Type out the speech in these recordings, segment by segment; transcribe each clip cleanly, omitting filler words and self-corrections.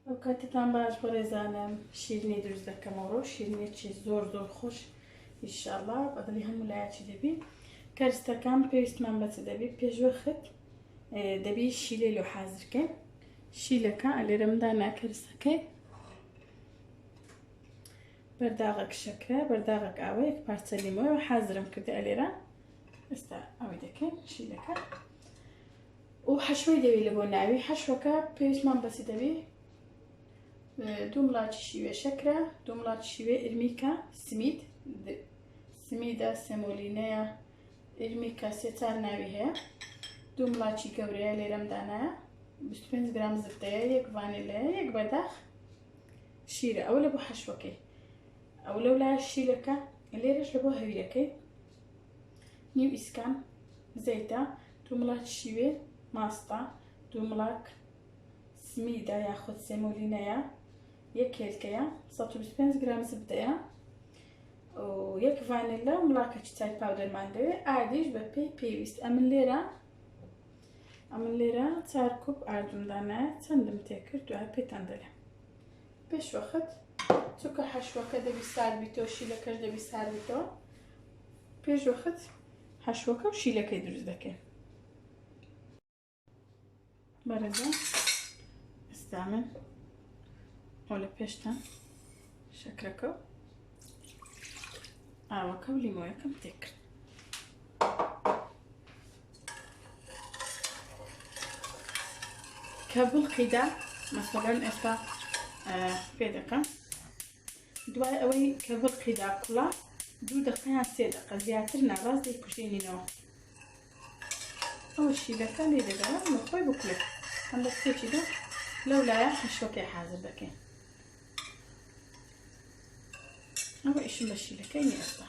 ئەو کاتتان باش بەڕێزانم شیرینی دروست دەکەمەوە شیرینێکی زۆر خۆش ئینشاءالله بەدڵی هەموو لایەکی دەبی کەرستەکان پێویستمان بەچ دەبی پێشوەخت دەبی شیلێ لۆ حازرکەین شیلەکە لێرەمدا ناکەرستەکەی بەرداغێک شەکرە بەرداغێک ئاوە یەک پارچە لیمۆ حازرم کردە لێرە ئێستا ئەوەی دەکەین شیلەکە و حەشوەی دەوی لە بۆ ناوی حەشوەکە پێویستمان بەچی دەبی دوو مڵاتی شیوێ شەکرە دوو مڵاتی شیوێ ئرمیکە سمیدە سێمۆلینەیە ئرمیکە سێ-چار ناوی هەیە دوو مڵاتی گەورەیە لێرەم دانایە 25 گرام زبدەیە یەک ڤانیلەیە یەک بەرداخ شیرە ئەوە لە بۆ حەشوەکەی ئەو لەو لایە شیلەکە لێرەش لە بۆ هەویەکەی نیو ئیسکان زەیتە دوو مڵاتی شیوێ ماستە دوو مڵاک سمیدە یاخود سێمۆلینەیە یەک هێلکەیە 125 گرام زبدەیە و یەک ڤانیلە و مڵاکێکی چای پاودەرمان دەوێت ئاردیش بە پێی پێویست ئەمن لێرە 4 کوب ئاردومدانایە چەندم تێکرد دوای پێتان دەڵێم پێشوەخت چونکە حەشوەکە دەبی سارد بیتەوە شیلەکەش دەبی سارد بیتەوە پێشوەخت حەشوەکە و شیلەکەی دروست دەکەین بەرەزە ئێستا من ئەو لە پێشتان شەکرەکە و ئاوەکە و لیمۆیەکەم تێکرد کە بڵقیدا مەسەڵەن ئێستا پێ دەکەم دوای ئەوەی کە بڵقیدا کوڵا 2 دقە یان 3 دقە زیاتر ناڕاست دەیکوژێنینەوە ئەوە شیلەکە لێ دەدەوە خۆی بکولێت هەم دەستێکیدا لەو لایە حەشوەکەی حازر دەکەین ئەوە ئیشم بە شیلەکەی ئێستا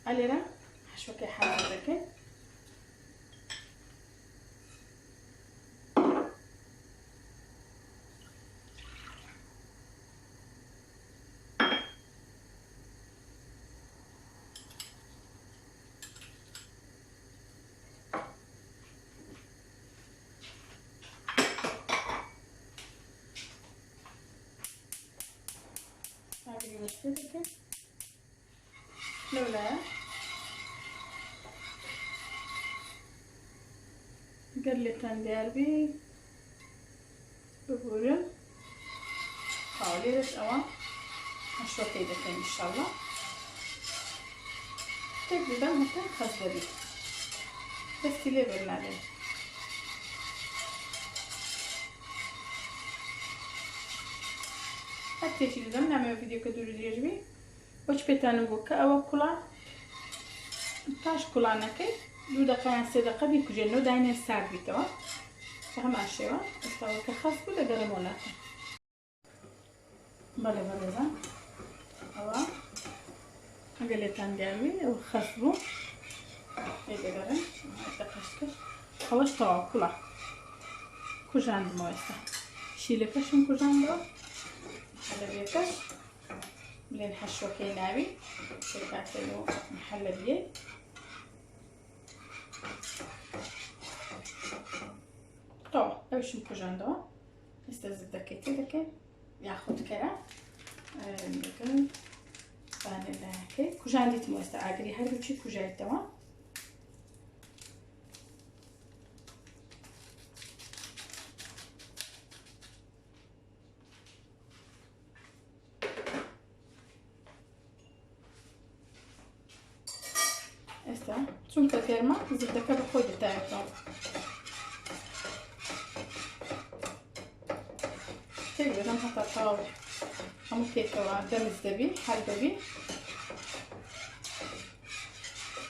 ئەلێرە حەشوەکەی حازر دەکەین لەولایە گەر لێتان دیاربی ببورن لێرەش ئەوە حەشوەکەی دەکەین ئینشاءالله تێک دەدەم هەتا خەز دەبێت دەستی لێ بەرنادەین هەر تێکی دەدەم نامەوە ڤیدیۆکە دوور درێژ بی بۆچ پێتانم بوو کە ئەوە کوڵا پاش کوڵانەکەی 2 دقە یان 3 دقە بیکوژێنەوە داینێ سارد بیتەوە بە هەمان شێوە ئێستاوە کە خەس بوو دەگەڕێمەوە لاتە بەڵێ بەڕێزان ئەوە ئەگەر لێتان دیاربی ئەوە خەس بوو پێ دەگەڕێم دەقەشکەش ئەوەش تەواو کوڵا کوژاندمەوە ئێستا شیلەکەشم کوژاندەوە حەلەبیەکەش بلين حشوەکەی ناوی شێکاتەوە محەلەبیە تەواو ئەوشم کوژاندەوە ئێستا زبدەکەی تێ دەکەین یاخود کەرە دەکەن ڤانیلایەکەی کوژاندیتمەوە ئێستا ئاگری هەردووچی کوژایتەوە ئێستا چونکە فێرمە زبدەکە بە خۆی دەتایەتەوە تێک دەدەم هەتا تەواو هەموو پێکەوە دەمز دەبی هەر دەبی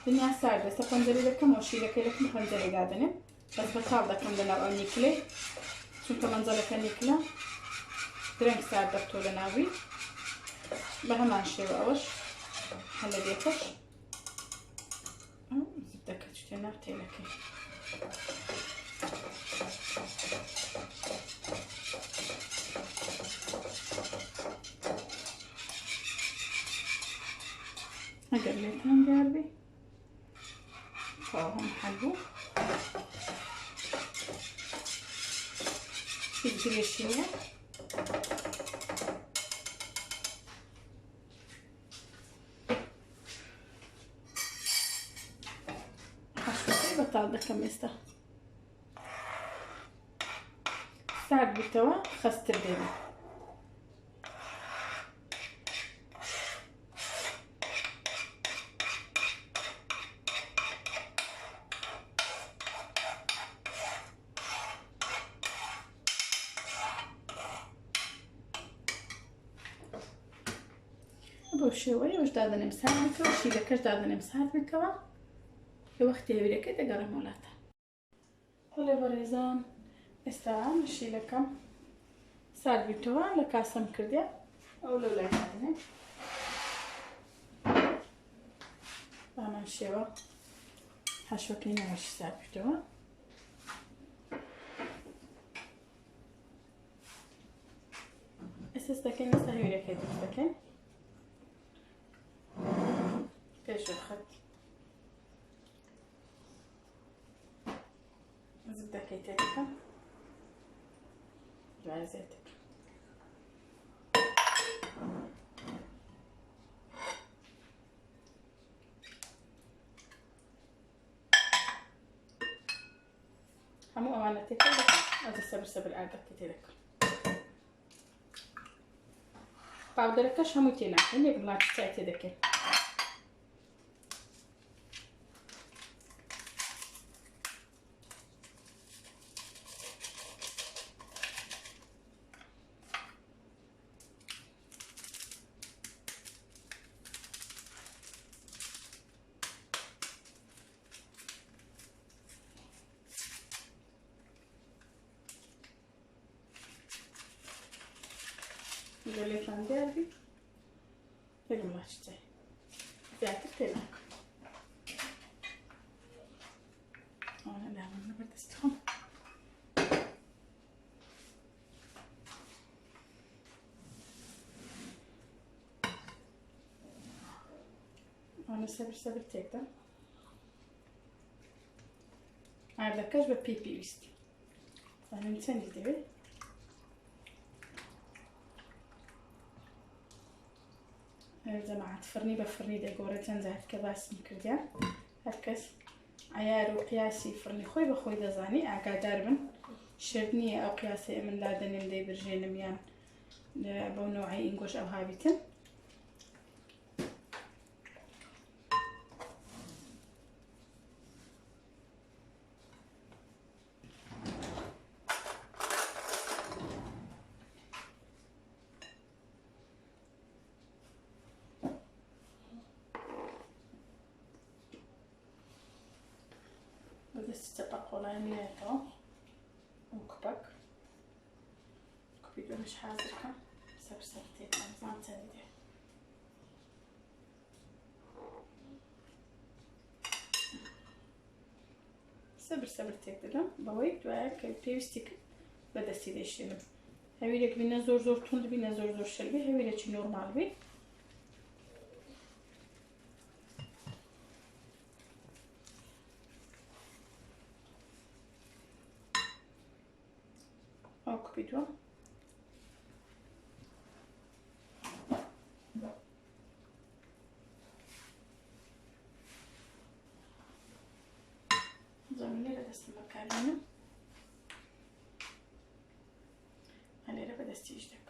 دنیا سارد ئێستا پەنجەرە دەکەمەوە شیلەکەی لەکەم پەنجەرەی دادەنێم بەس بە تاڵ دەکەم لەناو ئەو نیکلەی چونکە مەنجەڵەکە نیکلە درەنگ سارد دەبتۆ لە ناوی بە هەمان شێوە ئەوەش هەلەبیەکەش زبدەکە چوتە ناو تێلەکەی ئەگەر لێتان دیاربی تەواو هەم حەل بوو الجريشينية حشوتي بطال دكم يستا ساعد بالتوا خست البيبي بوشوي وش دادن مساعد بكوا شي لكش دادن مساعد بكوا لوقت يبي كده قرم ولاته ولا بريزان استعان شي لكم ساعد بكوا لكاسم كرديا أو لو لا يعني أنا شيوا حشوكينا وش ساعد بكوا أساس دكين نستهوي لك هذي دكين كيش الخط زبدة كيتاتك جوازاتك همو أمانتك هذا سبر آقا كتيرك باودركش همو تينا هنيك بلاك تاعتي دكين اللي كان داري ما شتي زعتر تلاك انا لا ما بدستهم انا سبر تيكدا هذا كاش ببيبي ويستي انا نتسني ديبي جماعة فرني بفرني دا قورتين زهد كباس مكرديا هركز عيار وقياسي فرني خوي بخوي دزاني اقا داربن شردني او قياسي من لا دنيم دي برجين ميان بو نوعي انقوش او هابيتن بس تبقوا لانياتو وكبك كبيدو مش حاضركم سبر تيكا زمان تاني سبر تيكا بوي دواك بيوستيك بدا سيدي شنو هاويلك بينا زور توند بينا زور شلبي هاويلك نورمال بي او كبيدو زميلي بدست مكاننا هلي بدست يجدك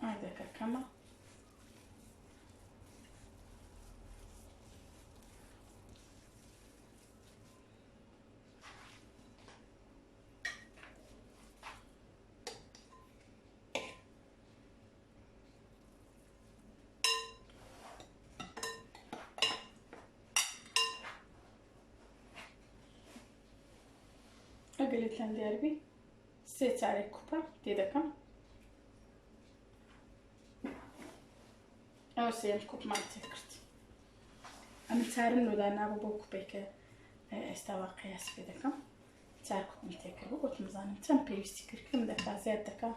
هذا كركمة قلت لهم داربي سيت على كوبا ديدكم او سيل كوب ما تكرت انا تارن ودا انا ابو كوبيك استوى قياس كدكم تاركو متكر وقت مزان تم بيستيكر كم دكا زيت دكا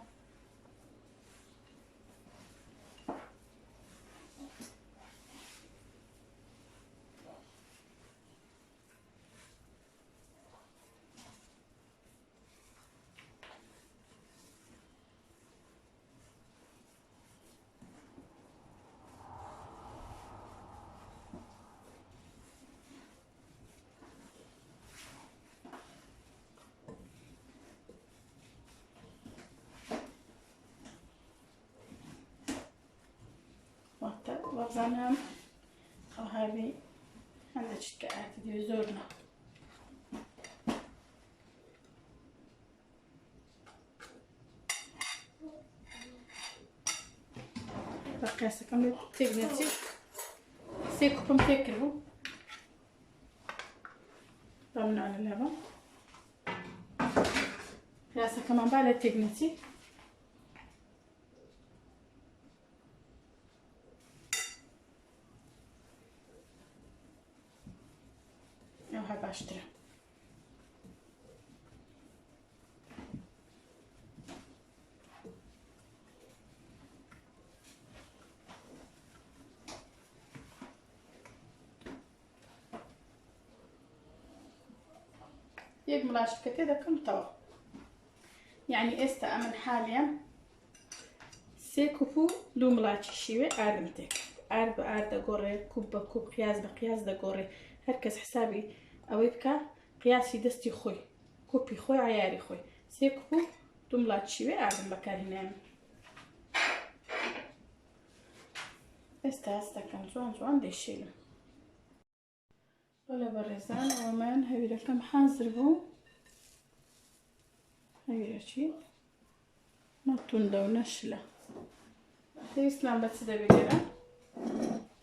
وابزانم او هذه عندك كأت دي زورنا بقياسة كم تقنتي سيكم تكرهوا ضمنا على اللبن قياسة كمان بالة تقنتي او هاي باشتري يك ملاشفة كده كم توا يعني استأمن حاليا سيكوفو لو ملاشي شيوي عارمتك عارب عارد قوري كوب كوب قياس بقياس دا قوري هركز حسابي او يبكى قياسي دستي خوي كوبي خوي عياري خوي سيكوفو لو ملاشي شيوي عارم بكار هنا استا كان جوان دي شيلو ولا برزان ومان هاي لكم حاضر بو هاي شي نطون دو نشله اسلام بس ده بقرا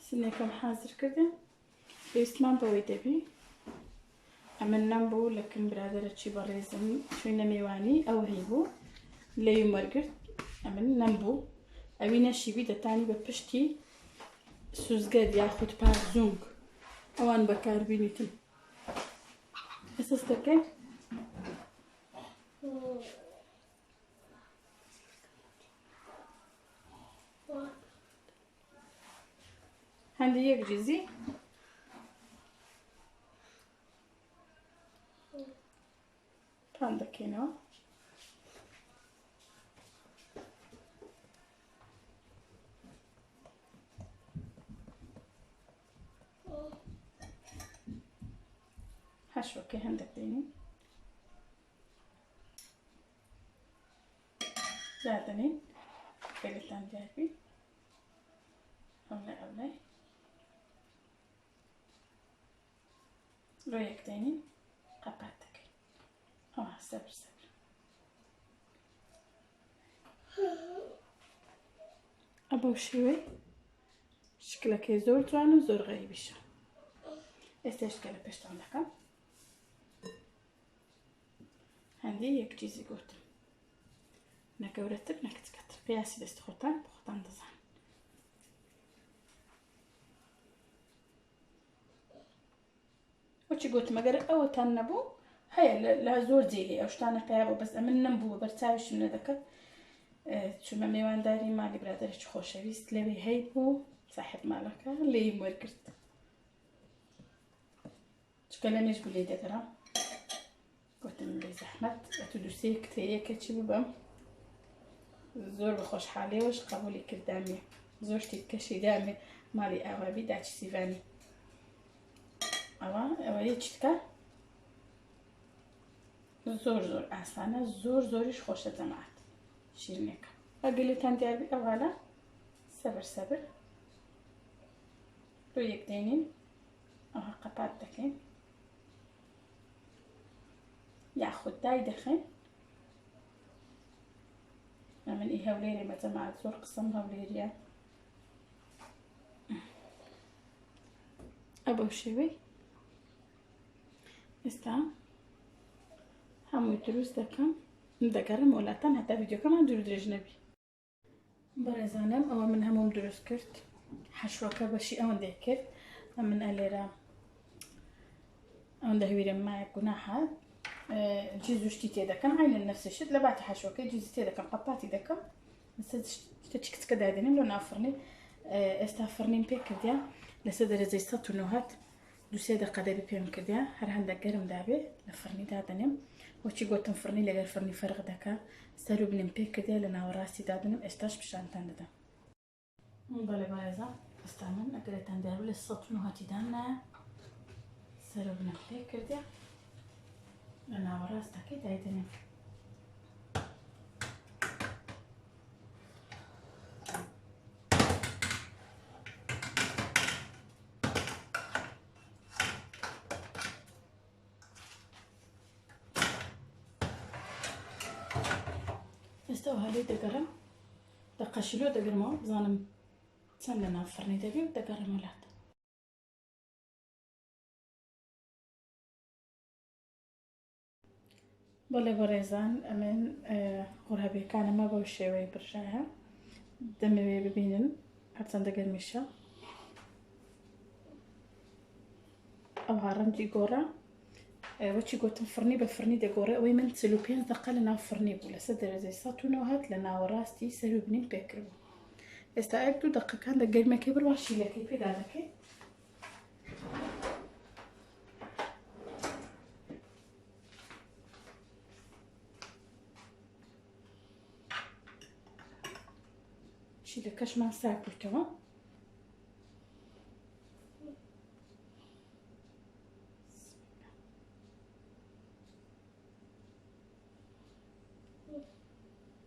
سنكم حاضر كده اسلام بوي دبي عملنا بو لكن برادر شي بريزم شوي نميواني او هيبو لي مرقت عملنا بو ابينا شي بيدا تاني ببشتي سوزقاد ياخد بارزونك اوان بكار بينيتم اساستكي هندي يجزي عندك هنا حشوكي عندك ديني زادني قلتان جايبي أولاي رويك تاني قبعتك صبر أبو شوي شكلك زور جوان وزور غريبشة استشكل بشت عندك عندي يك جيزي قوت نكورتك نكتكتر قياسي دست خطان دزان وشي قلت مقر او تنبو هاي لا زور زيلي او شتانا قيابو بس من نمبو برتاوش من ذكر شو ما ميوان داري مالي برادرش خوشة بيست لبي هيبو صاحب مالك اللي مرقرت شو كلاميش بلي دكرا قلت من لي زحمت اتدوسي كتير كتشي ببام زور بخوش حالي وش قبولي كردامي زوجتي تكشي دامي مالي اوابي داتش سيفاني اوه چتکا زور اصلا زورش خوش جماعت شیرینه که اگلی تندیار بی اولا صبر رو یک دینین اوها قطعت دکین یا خود دای دخین من ای هوليري ما جماعت زور قسم هوليريا ابو شوي استا همو دروس دكم دكرم ولا تن حتى فيديو كمان درو درجنبي برزانم او من همو دروس كرت حشوكه بشي او ذكر من اليرا عنده هيرم معي جناحات جيزو شتيتي دكم عين نفس الشيء لبعت حشوكه جيزتي دكم قطعتي دكم بس تشكت كده دينم لو نافرني استافرني بيك ديا لسدر زي سطو نوهات دوسي دقة دابي بيهم كديا هر هندك قرم دابي لفرني دادنم وشي قوتن فرني لغير فرني فرغ دكا سارو بنم بيك كديا لنا وراسي دادنم اشتاش بشانتان دادا نضالي بايزا استعمل اقريتان دابي للسطو نوهاتي دانا سارو بنم بيك كديا لنا وراس داكي دايدنم استوى هالي دقرم دقشلو دقرمو بزانم سننا فرني دبي دقرم ولات بله برزان من قرابي كان ما بوشي وي برجاها دمي ببينن حتى دقرمشة أو هارمجي قورا وشي قوتن فرني بفرني دقورة ويمن سلوبين ثقلنا فرني بولا سدر زي ساتونا وهات لنا وراستي سلوبنين بيكربو استعدوا دقة كان دقيق ما كبر واشي لكي في ذلك شي لكش ما ساكل تمام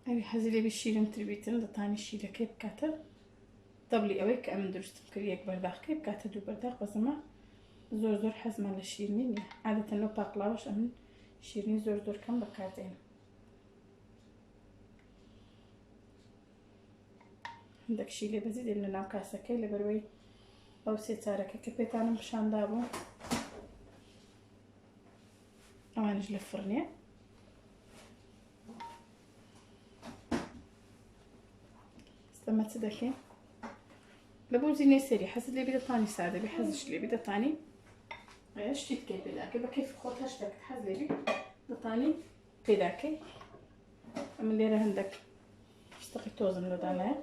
أبي حزلي بالشيلن تربيتن دطاني الشيلة كيف كاتر طبلي أويك أمن درست كريك برداخ كيف كاتر دو برداخ بس ما زور حزم على الشيرني عادة لو باقلاوش أمن شيرني زور كم بكاتين عندك شيلة بزيد اللي ناقاسة كي لبروي أو ستارة كيف أنا مشان دابو أوانج لفرنيه لما تصدقين لبوزيني سري حس اللي بدا ثاني ساده بحزش اللي بدا ثاني ايش كيف بدا كيف خطها اشتك حز لي بدا ثاني كذاكي من اللي راه عندك اشتقي توزن له دانا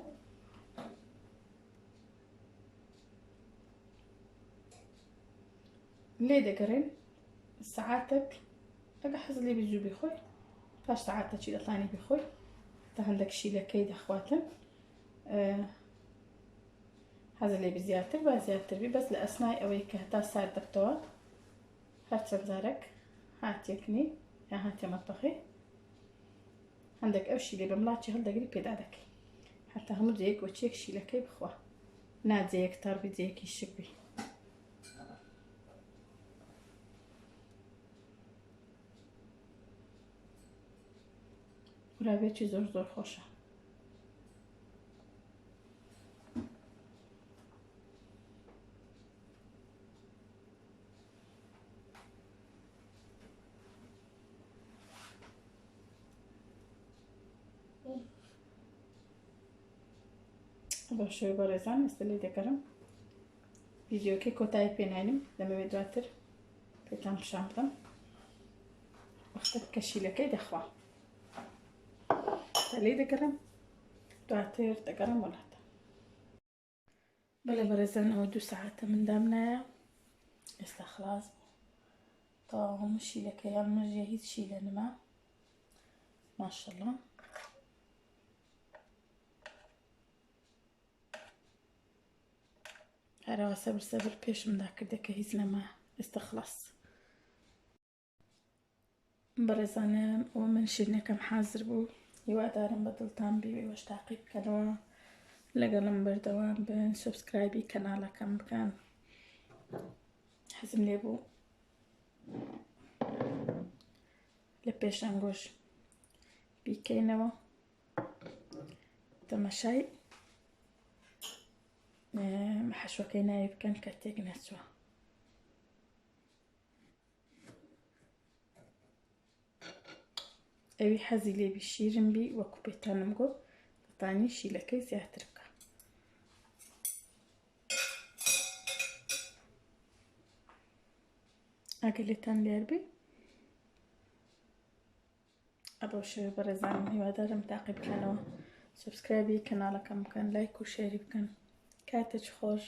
ليه دقرين ساعاتك اجا حز لي بيجو بخوي فاش ساعاتك شي ثاني بخوي تا عندك شي لكيد اخواتن هذا اللي بزيادة بي بس لأسناي أويك هتا صار دكتور هات سنزارك هات يكني يا هات مطبخي عندك أوشي اللي بملاتشي هل دقري بيدادك حتى هم زيك وتشيك شي لكي بخوا ناد زيك تربي زيك الشبي ورابيتشي زور خوشة بشوي برزان استلي دكرم فيديو كي كوتاي بينانم لما بدواتر بيتام شامبن وقتك كشيلة كي دخوا استلي دكرم دواتر دكرم ولا بلا برزان او 2 ساعات من دامنا استخلاص طاهم شيلة كي المجهز شيلة نما ما شاء الله هذا صبر بيش من ذاك دك هيز لما استخلص برزانة ومن شيرني كم حاضر بو يوادارم بدل تنبي واش تعقيب كانوا لقلم بردوان بين سبسكرايبي كنالا كم كان حزم لي بو لبيش انجوش بيكينوا تمشي محشوة كينايب كان كتيك نسوة اوي حزي لي بشيرن بي وكوبيتان مقو تاني شيلكي زياتركا اقلتان ليربي ابو شوي برزان هيوادارم تعقيب كانوا سبسكرايبي كنالا كم كان لايك وشير بكن كاتج خوش